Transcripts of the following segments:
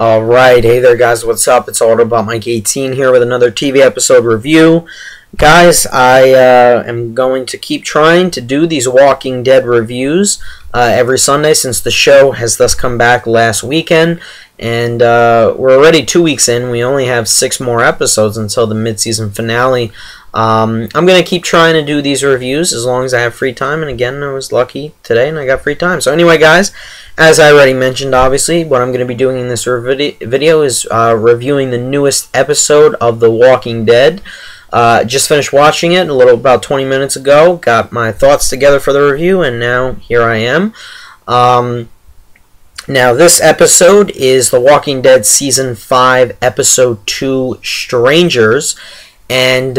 Alright, hey there guys, what's up? It's Autobot Mike 18 here with another TV episode review. Guys, I am going to keep trying to do these Walking Dead reviews every Sunday since the show has thus come back last weekend. And we're already 2 weeks in. We only have 6 more episodes until the mid-season finale. I'm going to keep trying to do these reviews as long as I have free time. And again, I was lucky today and I got free time. So anyway, guys, as I already mentioned, obviously, what I'm going to be doing in this video is reviewing the newest episode of The Walking Dead. Just finished watching it about 20 minutes ago. Got my thoughts together for the review, and now here I am. Now, this episode is The Walking Dead Season 5, Episode 2, Strangers. And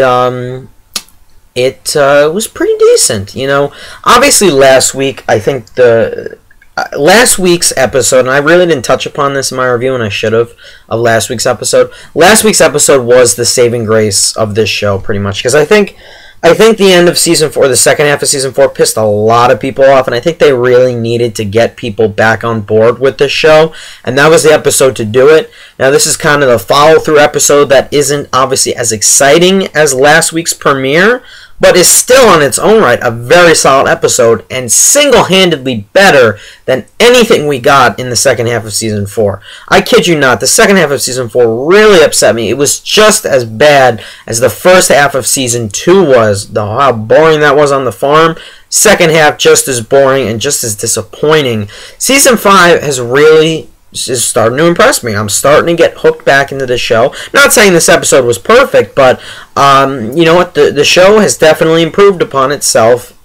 it was pretty decent, you know. Obviously, last week, I think last week's episode, and I really didn't touch upon this in my review, and I should have, of last week's episode. Last week's episode was the saving grace of this show, pretty much, because I think the end of Season 4, the second half of Season 4, pissed a lot of people off, and I think they really needed to get people back on board with this show, and that was the episode to do it. Now, this is kind of the follow-through episode that isn't obviously as exciting as last week's premiere, but is still on its own right a very solid episode and single-handedly better than anything we got in the second half of Season 4. I kid you not, the second half of Season 4 really upset me. It was just as bad as the first half of Season 2 was. How boring that was on the farm. Second half just as boring and just as disappointing. Season 5 is starting to impress me. I'm starting to get hooked back into the show. Not saying this episode was perfect, but you know what? The show has definitely improved upon itself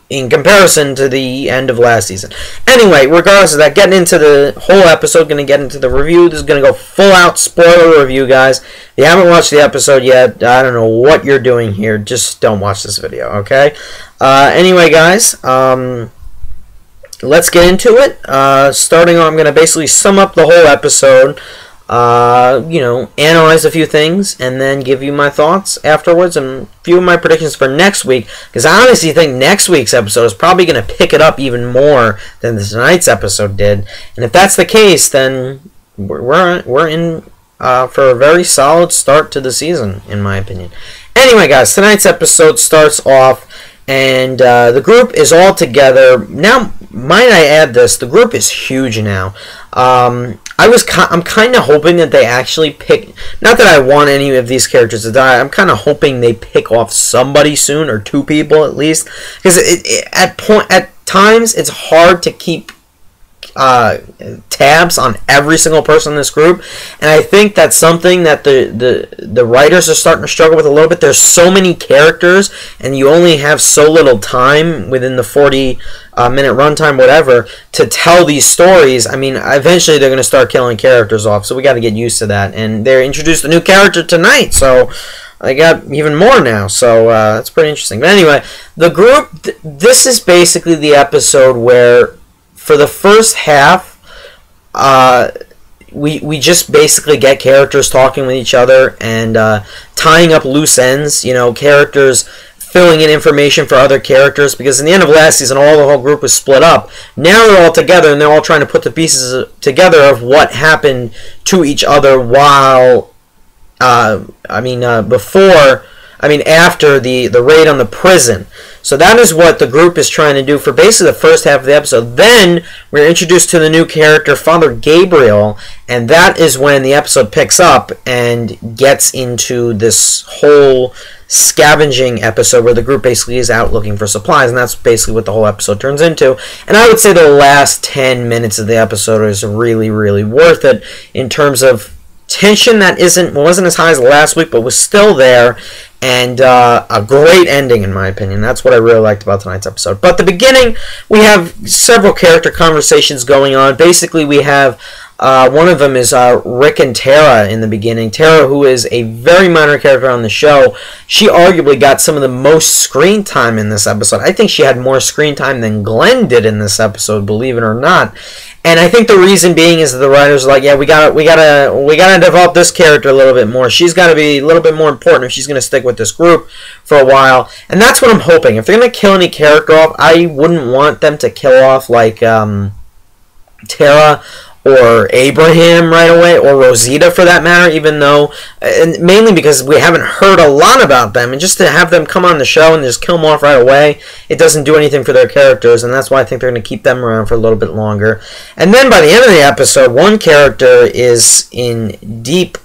in comparison to the end of last season. Anyway, regardless of that, getting into the whole episode, going to get into the review. This is going to go full-out spoiler review, guys. If you haven't watched the episode yet, I don't know what you're doing here. Just don't watch this video, okay? Anyway, guys, let's get into it. Starting on, I'm going to basically sum up the whole episode, you know, analyze a few things, and then give you my thoughts afterwards and a few of my predictions for next week, because I honestly think next week's episode is probably going to pick it up even more than tonight's episode did. And if that's the case, then we're in for a very solid start to the season, in my opinion. Anyway, guys, tonight's episode starts off, and the group is all together. Now, might I add this, the group is huge now. I'm kind of hoping that they actually pick, not that I want any of these characters to die, I'm kind of hoping they pick off somebody soon, or 2 people at least, because at times it's hard to keep tabs on every single person in this group, and I think that's something that the writers are starting to struggle with a little bit. There's so many characters, and you only have so little time within the 40-minute runtime, whatever, to tell these stories. I mean, eventually they're going to start killing characters off, so we got to get used to that. And they introduced a new character tonight, so I got even more now, so that's pretty interesting. But anyway, the group, this is basically the episode where, for the first half, we just basically get characters talking with each other and tying up loose ends, you know, characters filling in information for other characters, because in the end of last season, the whole group was split up. Now they're all together, and they're all trying to put the pieces together of what happened to each other while, after the raid on the prison. So that is what the group is trying to do for basically the first half of the episode. Then we're introduced to the new character, Father Gabriel, and that is when the episode picks up and gets into this whole scavenging episode where the group basically is out looking for supplies, and that's basically what the whole episode turns into. And I would say the last 10 minutes of the episode is really, really worth it in terms of tension that wasn't as high as last week, but was still there, and a great ending, in my opinion. That's what I really liked about tonight's episode. But the beginning, we have several character conversations going on. Basically, we have one of them is Rick and Tara in the beginning. Tara, who is a very minor character on the show, she arguably got some of the most screen time in this episode. I think she had more screen time than Glenn did in this episode, believe it or not. And I think the reason being is that the writers are like, yeah, we gotta develop this character a little bit more. She's got to be a little bit more important if she's going to stick with this group for a while. And that's what I'm hoping. If they're going to kill any character off, I wouldn't want them to kill off like Tara or Abraham right away, or Rosita for that matter, even though, and mainly because we haven't heard a lot about them, and just to have them come on the show and just kill them off right away, it doesn't do anything for their characters, and that's why I think they're going to keep them around for a little bit longer. And then by the end of the episode, one character is in deep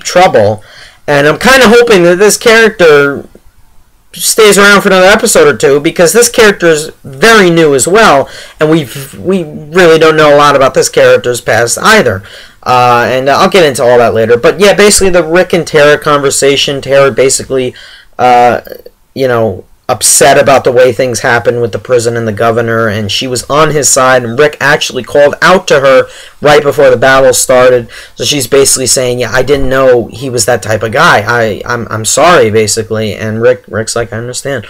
trouble, and I'm kind of hoping that this character stays around for another episode or two, because this character is very new as well, and we really don't know a lot about this character's past either. And I'll get into all that later. But yeah, basically the Rick and Tara conversation. Tara basically, upset about the way things happened with the prison and the governor, and she was on his side, and Rick actually called out to her right before the battle started. So she's basically saying, yeah, I didn't know he was that type of guy. I'm sorry, basically. And Rick's like, I understand.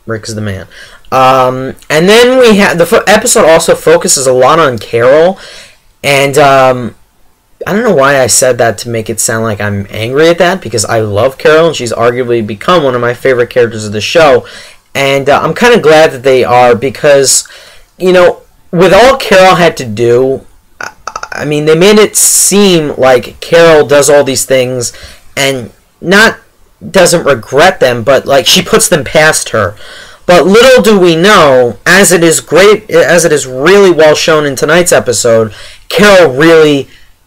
Rick's the man. And then we have the episode also focuses a lot on Carol, and I don't know why I said that to make it sound like I'm angry at that, because I love Carol, and she's arguably become one of my favorite characters of the show. And I'm kind of glad that they are, because, with all Carol had to do, I mean, they made it seem like Carol does all these things and doesn't regret them, but like she puts them past her. But little do we know, as it is really well shown in tonight's episode, Carol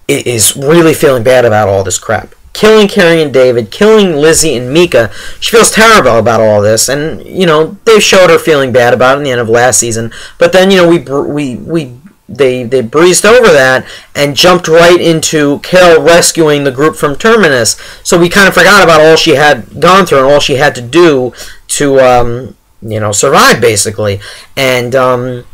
is really feeling bad about all this crap. Killing Carrie and David, killing Lizzie and Mika. She feels terrible about all this, and they showed her feeling bad about it in the end of last season. But then they breezed over that and jumped right into Carol rescuing the group from Terminus. So we kind of forgot about all she had gone through and all she had to do to survive, basically. And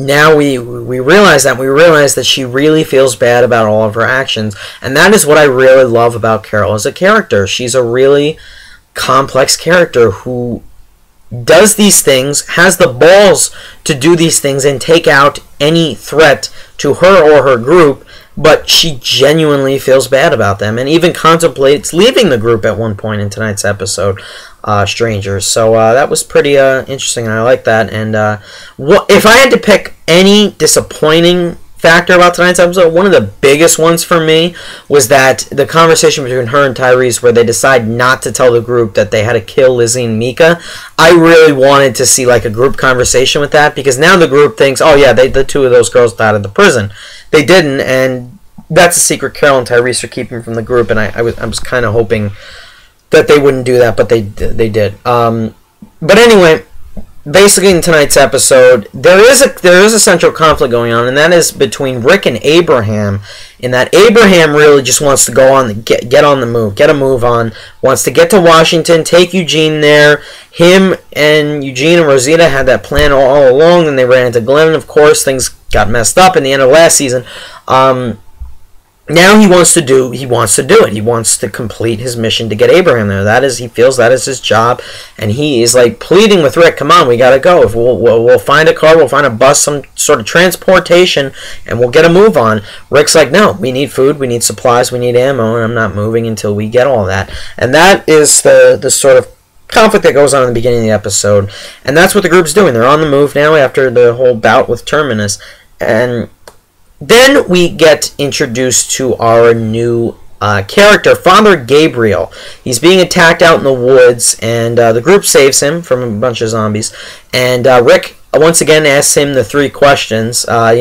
now we realize that she really feels bad about all of her actions, and that is what I really love about Carol as a character. She's a really complex character who does these things, has the balls to do these things and take out any threat to her or her group, but she genuinely feels bad about them and even contemplates leaving the group at one point in tonight's episode, Strangers. So that was pretty interesting, and I like that. And if I had to pick any disappointing factor about tonight's episode, one of the biggest ones for me was that the conversation between her and Tyrese, where they decide not to tell the group that they had to kill Lizzie and Mika. I really wanted to see like a group conversation with that, because now the group thinks, oh yeah, the two of those girls died at the prison. They didn't, and that's a secret Carol and Tyrese are keeping from the group, and I was kind of hoping that they wouldn't do that, but they did. But anyway, basically in tonight's episode, there is a central conflict going on, and that is between Rick and Abraham. In that Abraham really just wants to go on, get on the move, get a move on, wants to get to Washington, take Eugene there. Him and Eugene and Rosita had that plan all along, and they ran into Glenn. Of course, things got messed up in the end of last season. Now he wants to do it. He wants to complete his mission to get Abraham there. He feels that is his job, and he is like pleading with Rick, "Come on, we gotta go. If we'll find a car, we'll find a bus, some sort of transportation, and we'll get a move on." Rick's like, "No, we need food, we need supplies, we need ammo, and I'm not moving until we get all that." And that is the sort of conflict that goes on in the beginning of the episode, and that's what the group's doing. They're on the move now after the whole bout with Terminus, and then we get introduced to our new character, Father Gabriel. He's being attacked out in the woods, and the group saves him from a bunch of zombies. And Rick once again asks him the three questions. Have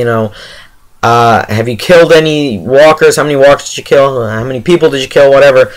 you killed any walkers? How many walkers did you kill? How many people did you kill? Whatever.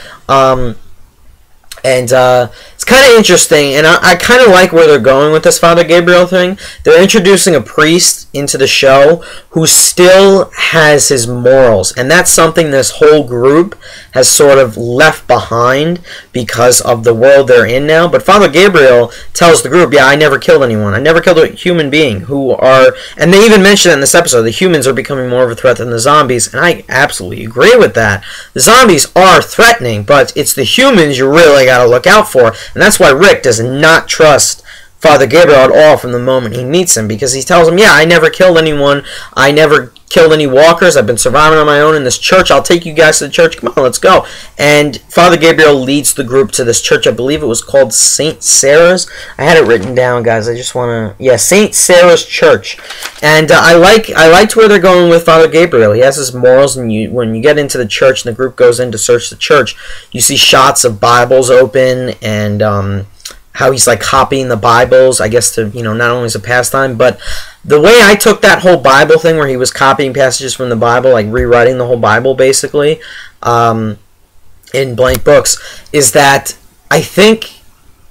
And it's kind of interesting, and I kind of like where they're going with this Father Gabriel thing. They're introducing a priest into the show who still has his morals, and that's something this whole group has sort of left behind because of the world they're in now. But Father Gabriel tells the group, yeah, I never killed anyone. I never killed a human being and they even mention that in this episode, the humans are becoming more of a threat than the zombies, and I absolutely agree with that. The zombies are threatening, but it's the humans you really got to look out for, and that's why Rick does not trust Father Gabriel at all from the moment he meets him, because he tells him, yeah, I never killed anyone, I never killed any walkers, I've been surviving on my own in this church, I'll take you guys to the church, come on, let's go. And Father Gabriel leads the group to this church. I believe it was called St. Sarah's. I had it written down, guys, I just want to, yeah, St. Sarah's Church. And I liked where they're going with Father Gabriel. He has his morals, and when you get into the church and the group goes in to search the church, you see shots of Bibles open, and how he's like copying the Bibles, I guess, to, not only as a pastime, but the way I took that whole Bible thing where he was copying passages from the Bible, like rewriting the whole Bible basically, in blank books, is that I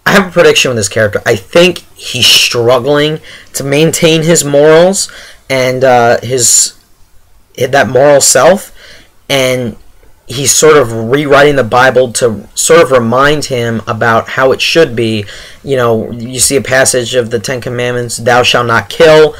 have a prediction with this character. I think he's struggling to maintain his morals and that moral self, and he's sort of rewriting the Bible to sort of remind him about how it should be. You see a passage of the Ten Commandments, thou shalt not kill.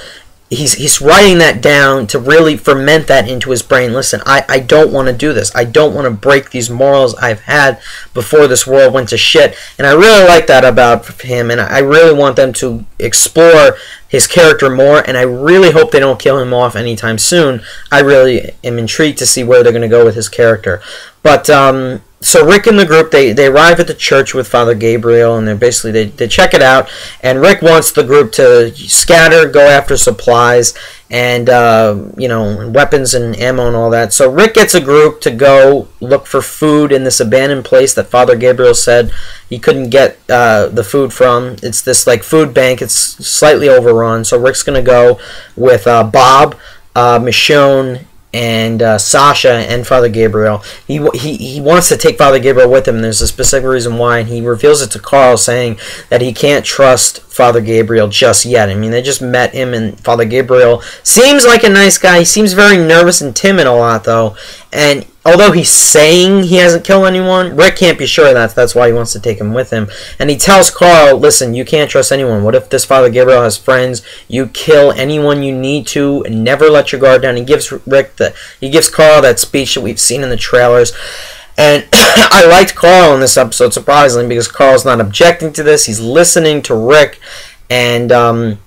He's writing that down to really ferment that into his brain. Listen, I don't want to do this. I don't want to break these morals I've had before this world went to shit. And I really like that about him, and I really want them to explore his character more, and I really hope they don't kill him off anytime soon. I really am intrigued to see where they're going to go with his character. But so Rick and the group, they arrive at the church with Father Gabriel, and they check it out, and Rick wants the group to scatter, go after supplies, and weapons and ammo and all that. So Rick gets a group to go look for food in this abandoned place that Father Gabriel said he couldn't get the food from. It's this like food bank. It's slightly overrun. So Rick's gonna go with Bob, Michonne, and Sasha and Father Gabriel. He wants to take Father Gabriel with him, and there's a specific reason why, and he reveals it to Carl, saying that he can't trust Father Gabriel just yet. I mean, they just met him, and Father Gabriel seems like a nice guy. He seems very nervous and timid a lot, though, and although he's saying he hasn't killed anyone, Rick can't be sure of that. That's why he wants to take him with him. And he tells Carl, listen, you can't trust anyone. What if this Father Gabriel has friends? You kill anyone you need to, and never let your guard down. He gives Carl that speech that we've seen in the trailers. And I liked Carl in this episode, surprisingly, because Carl's not objecting to this. He's listening to Rick, and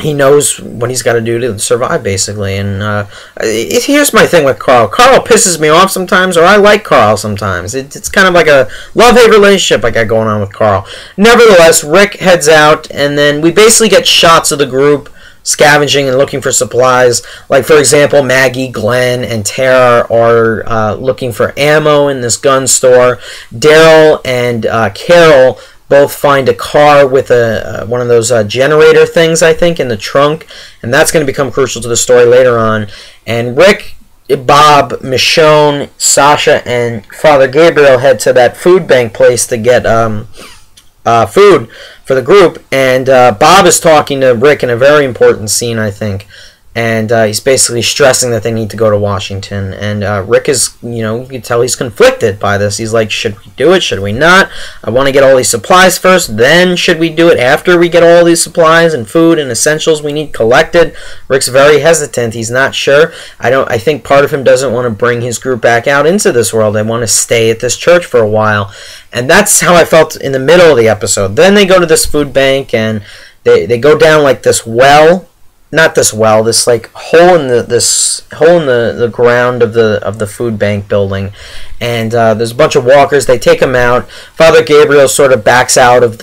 he knows what he's got to do to survive, basically. And here's my thing with Carl. Carl pisses me off sometimes, or I like Carl sometimes. It's kind of like a love-hate relationship I got going on with Carl. Nevertheless, Rick heads out, and then we basically get shots of the group scavenging and looking for supplies. Like, for example, Maggie, Glenn, and Tara are looking for ammo in this gun store. Daryl and Carol both find a car with one of those generator things, I think, in the trunk, and that's going to become crucial to the story later on. And Rick, Bob, Michonne, Sasha, and Father Gabriel head to that food bank place to get food for the group, and Bob is talking to Rick in a very important scene, I think, and he's basically stressing that they need to go to Washington, and Rick is, you can tell he's conflicted by this. He's like, should we do it, should we not? I want to get all these supplies first, then should we do it after we get all these supplies and food and essentials we need collected? Rick's very hesitant. He's not sure. I think part of him doesn't want to bring his group back out into this world. They want to stay at this church for a while, and that's how I felt in the middle of the episode. Then they go to this food bank, and they go down like this well. Not this well, this like hole in the ground of the food bank building, and there's a bunch of walkers. They take him out. Father Gabriel sort of backs out of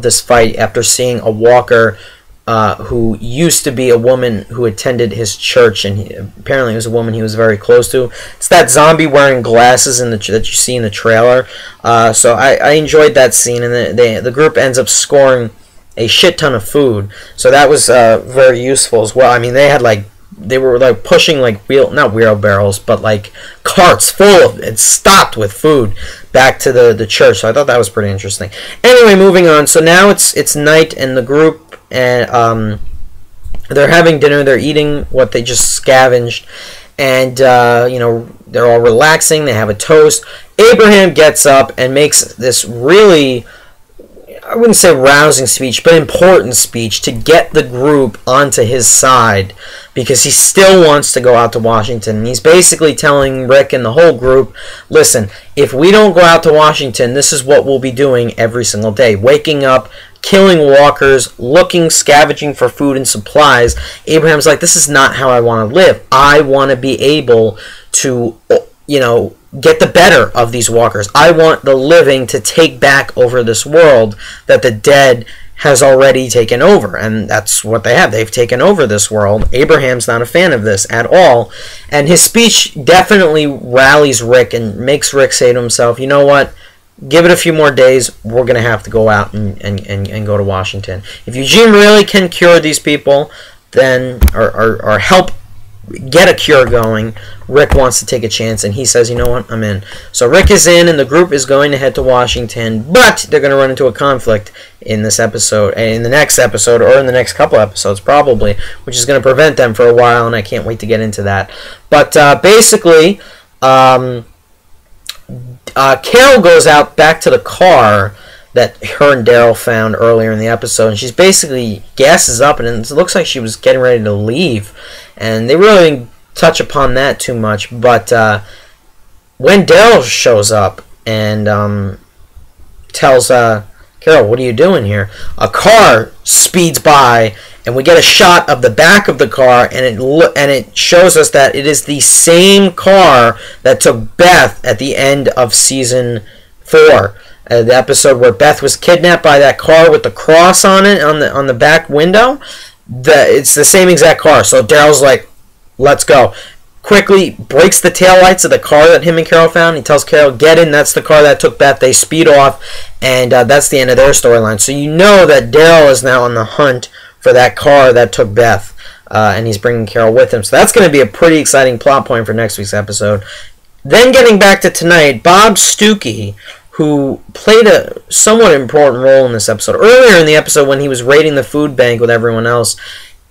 this fight after seeing a walker who used to be a woman who attended his church, and apparently it was a woman he was very close to. It's that zombie wearing glasses that you see in the trailer. So I enjoyed that scene, and the group ends up scoring a shit ton of food, so that was very useful as well. I mean, they were pushing not wheelbarrows, but like carts full of and stocked with food back to the church. So I thought that was pretty interesting. Anyway, moving on. So now it's night, and the group and they're having dinner. They're eating what they just scavenged, and they're all relaxing. They have a toast. Abraham gets up and makes this really, I wouldn't say rousing speech, but important speech to get the group onto his side, because he still wants to go out to Washington. And he's basically telling Rick and the whole group, listen, if we don't go out to Washington, this is what we'll be doing every single day. Waking up, killing walkers, looking, scavenging for food and supplies. Abraham's like, this is not how I want to live. I want to be able to, you know, get the better of these walkers. I want the living to take back over this world that the dead has already taken over, and that's what they have. They've taken over this world. Abraham's not a fan of this at all, and his speech definitely rallies Rick and makes Rick say to himself, you know what, give it a few more days, we're going to have to go out and go to Washington. If Eugene really can cure these people, then, or help get a cure going, Rick wants to take a chance, and he says, you know what, I'm in. So Rick is in, and the group is going to head to Washington, but they're going to run into a conflict in this episode, in the next episode, or in the next couple episodes probably, which is going to prevent them for a while, and I can't wait to get into that. But basically, Carol goes out back to the car that her and Daryl found earlier in the episode, and she's basically gasses up, and it looks like she was getting ready to leave. And they really didn't touch upon that too much, but when Daryl shows up and tells Carol, what are you doing here? A car speeds by, and we get a shot of the back of the car, and it shows us that it is the same car that took Beth at the end of season 4. The episode where Beth was kidnapped by that car with the cross on it on the back window. It's the same exact car. So Daryl's like, let's go. Quickly breaks the taillights of the car that him and Carol found. He tells Carol, get in, that's the car that took Beth. They speed off, and that's the end of their storyline. So you know that Daryl is now on the hunt for that car that took Beth, and he's bringing Carol with him. So that's going to be a pretty exciting plot point for next week's episode. Then getting back to tonight, Bob Stuckey, who played a somewhat important role in this episode. Earlier in the episode, when he was raiding the food bank with everyone else,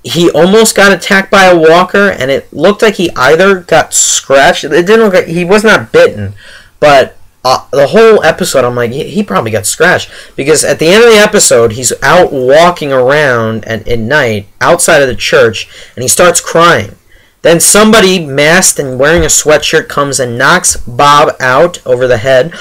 he almost got attacked by a walker, and it looked like he either got scratched. It didn't look like he was not bitten, but the whole episode, I'm like, he probably got scratched, because at the end of the episode, he's out walking around at night outside of the church, and he starts crying. Then somebody masked and wearing a sweatshirt comes and knocks Bob out over the head.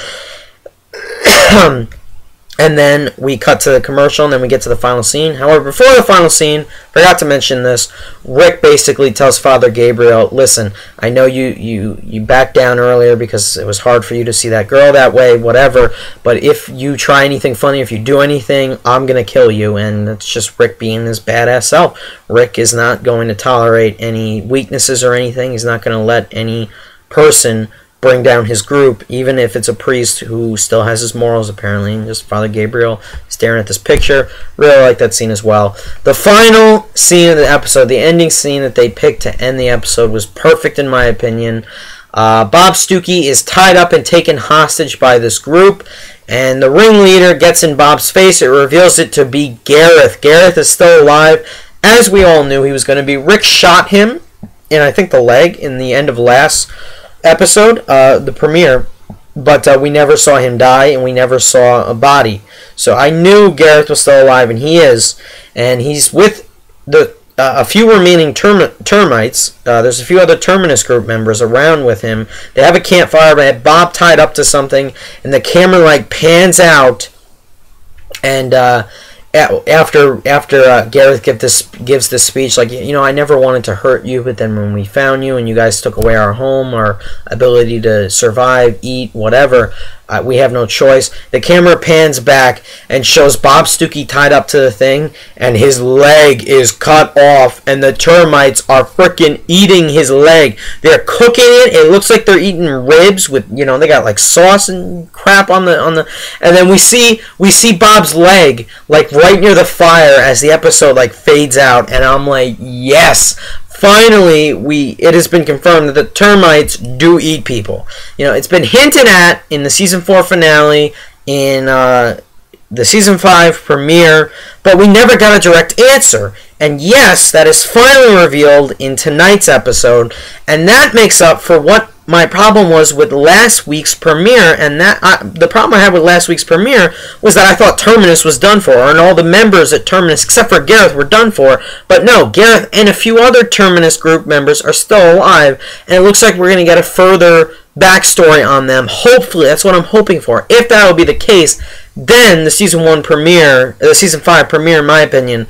And then we cut to the commercial, and then we get to the final scene. However, before the final scene, forgot to mention this, Rick basically tells Father Gabriel, listen, I know you backed down earlier because it was hard for you to see that girl that way, whatever, but if you try anything funny, if you do anything, I'm going to kill you. And it's just Rick being his badass self. Rick is not going to tolerate any weaknesses or anything. He's not going to let any person bring down his group, even if it's a priest who still has his morals, apparently. And just Father Gabriel staring at this picture. Really like that scene as well. The final scene of the episode, the ending scene that they picked to end the episode, was perfect in my opinion. Bob Stuckey is tied up and taken hostage by this group, and the ringleader gets in Bob's face. It reveals it to be Gareth. Gareth is still alive. As we all knew he was going to be. Rick shot him in, I think, the leg in the end of last episode, the premiere, but we never saw him die, and we never saw a body. So I knew Gareth was still alive, and he is, and he's with the a few remaining termites. There's a few other Terminus group members around with him. They have a campfire, they have Bob tied up to something, and the camera like pans out, and after Gareth gives this speech, like, you know, I never wanted to hurt you, but then when we found you and you guys took away our home, our ability to survive, eat, whatever, we have no choice. The camera pans back and shows Bob Stuckey tied up to the thing, and his leg is cut off, and the termites are freaking eating his leg. They're cooking it. It looks like they're eating ribs with, you know, they got like sauce and crap on the, and then we see Bob's leg like right near the fire as the episode like fades out, and I'm like, yes, finally it has been confirmed that the termites do eat people. You know, it's been hinted at in the season 4 finale, in the season 5 premiere, but we never got a direct answer. And yes, that is finally revealed in tonight's episode, and that makes up for what my problem was with last week's premiere. And that the problem I had with last week's premiere was that I thought Terminus was done for, and all the members at Terminus, except for Gareth, were done for. But no, Gareth and a few other Terminus group members are still alive, and it looks like we're going to get a further backstory on them. Hopefully, that's what I'm hoping for. If that will be the case, then the season 5 premiere, in my opinion,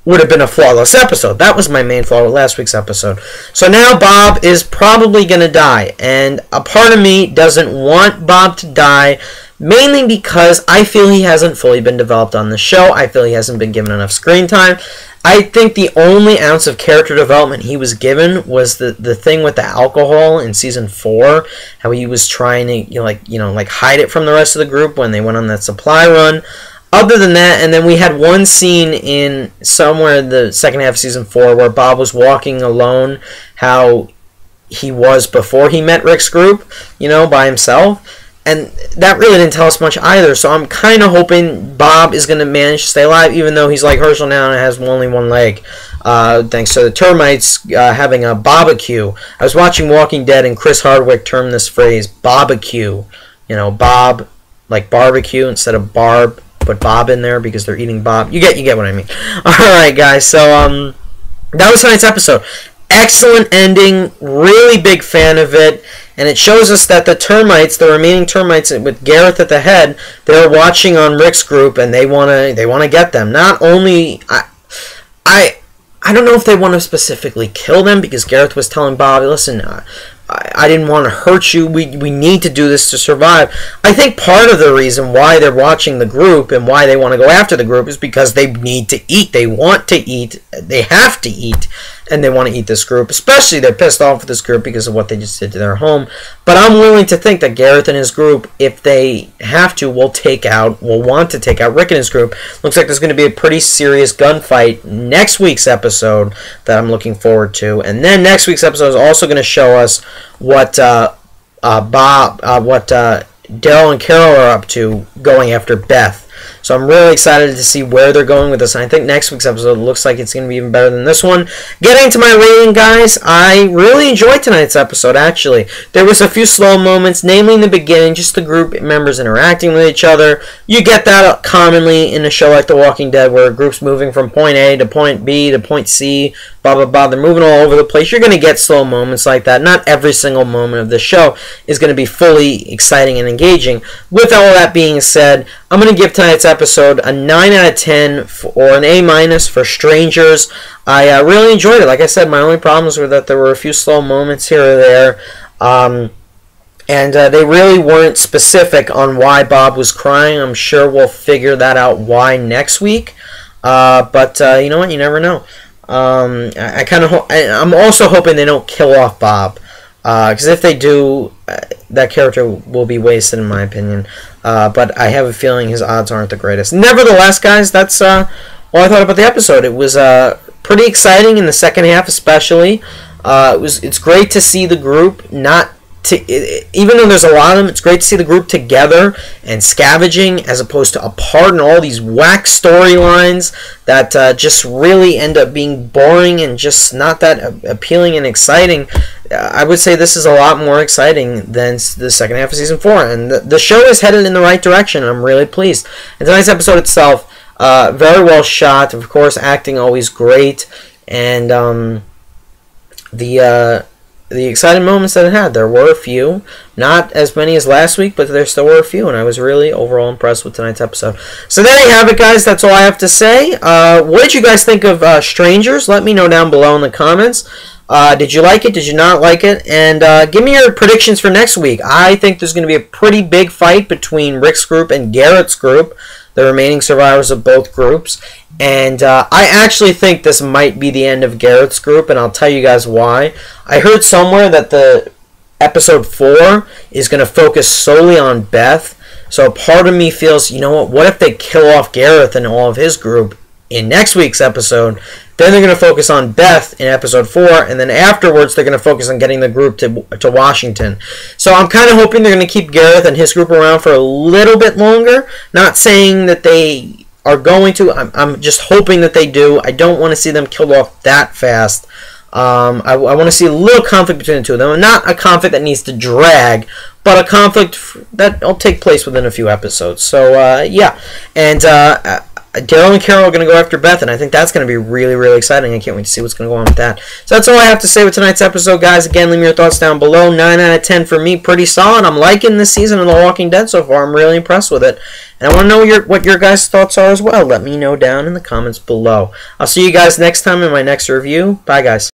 would have been a flawless episode. That was my main flaw with last week's episode. So now Bob is probably going to die, and a part of me doesn't want Bob to die, mainly because I feel he hasn't fully been developed on the show. I feel he hasn't been given enough screen time. I think the only ounce of character development he was given was the thing with the alcohol in season 4, how he was trying to hide it from the rest of the group when they went on that supply run. Other than that, and then we had one scene in somewhere in the second half of season 4 where Bob was walking alone, how he was before he met Rick's group, by himself. And that really didn't tell us much either. So I'm kind of hoping Bob is going to manage to stay alive, even though he's like Herschel now and has only one leg. Thanks to the termites having a barbecue. I was watching Walking Dead, and Chris Hardwick termed this phrase barbecue. Bob like barbecue instead of barb. Put Bob in there because they're eating Bob. You get what I mean. Alright, guys. So that was tonight's episode. Excellent ending. Really big fan of it. And it shows us that the remaining termites with Gareth at the head, they're watching on Rick's group, and they wanna get them. Not only I don't know if they want to specifically kill them, because Gareth was telling Bob, listen, I didn't want to hurt you. We need to do this to survive. I think part of the reason why they're watching the group and why they want to go after the group is because they need to eat. They want to eat. They have to eat. And they want to eat this group. Especially they're pissed off with this group because of what they just did to their home. But I'm willing to think that Gareth and his group, if they have to, will want to take out Rick and his group. Looks like there's going to be a pretty serious gunfight next week's episode that I'm looking forward to. And then next week's episode is also going to show us what Daryl and Carol are up to going after Beth. So I'm really excited to see where they're going with this. And I think next week's episode looks like it's going to be even better than this one. Getting to my rating, guys, I really enjoyed tonight's episode, actually. There was a few slow moments, namely in the beginning, just the group members interacting with each other. You get that commonly in a show like The Walking Dead, where a group's moving from point A to point B to point C, blah, blah, blah. They're moving all over the place. You're going to get slow moments like that. Not every single moment of the show is going to be fully exciting and engaging. With all that being said, I'm going to give tonight's episode a 9 out of 10 or an A- for Strangers. I really enjoyed it. Like I said, my only problems were that there were a few slow moments here or there. And they really weren't specific on why Bob was crying. I'm sure we'll figure that out why next week. But you know what? You never know. I'm also hoping they don't kill off Bob. Because if they do, that character will be wasted, in my opinion. But I have a feeling his odds aren't the greatest. Nevertheless, guys, that's all I thought about the episode. It was pretty exciting in the second half, especially. It's great to see the group even though there's a lot of them, it's great to see the group together and scavenging as opposed to apart in all these whack storylines that just really end up being boring and just not that appealing and exciting. I would say this is a lot more exciting than the second half of season 4, and the show is headed in the right direction. I'm really pleased. And tonight's episode itself, very well shot, of course, acting always great, and the exciting moments that it had, there were a few. Not as many as last week, but there still were a few, and I was really overall impressed with tonight's episode. So there you have it, guys. That's all I have to say. What did you guys think of Strangers? Let me know down below in the comments. Did you like it? Did you not like it? And give me your predictions for next week. I think there's going to be a pretty big fight between Rick's group and Garrett's group, the remaining survivors of both groups. And I actually think this might be the end of Garrett's group, and I'll tell you guys why. I heard somewhere that the episode 4 is going to focus solely on Beth. So part of me feels, you know what if they kill off Gareth and all of his group in next week's episode? Then they're going to focus on Beth in episode 4, and then afterwards they're going to focus on getting the group to Washington. So I'm kind of hoping they're going to keep Gareth and his group around for a little bit longer. Not saying that they are going to. I'm just hoping that they do. I don't want to see them killed off that fast. I want to see a little conflict between the two of them. Not a conflict that needs to drag, but a conflict that will take place within a few episodes. So, yeah. And Daryl and Carol are going to go after Beth, and I think that's going to be really, really exciting. I can't wait to see what's going to go on with that. So that's all I have to say with tonight's episode, guys. Again, leave me your thoughts down below. 9 out of 10 for me, pretty solid. I'm liking this season of The Walking Dead so far. I'm really impressed with it. And I want to know what your guys' thoughts are as well. Let me know down in the comments below. I'll see you guys next time in my next review. Bye, guys.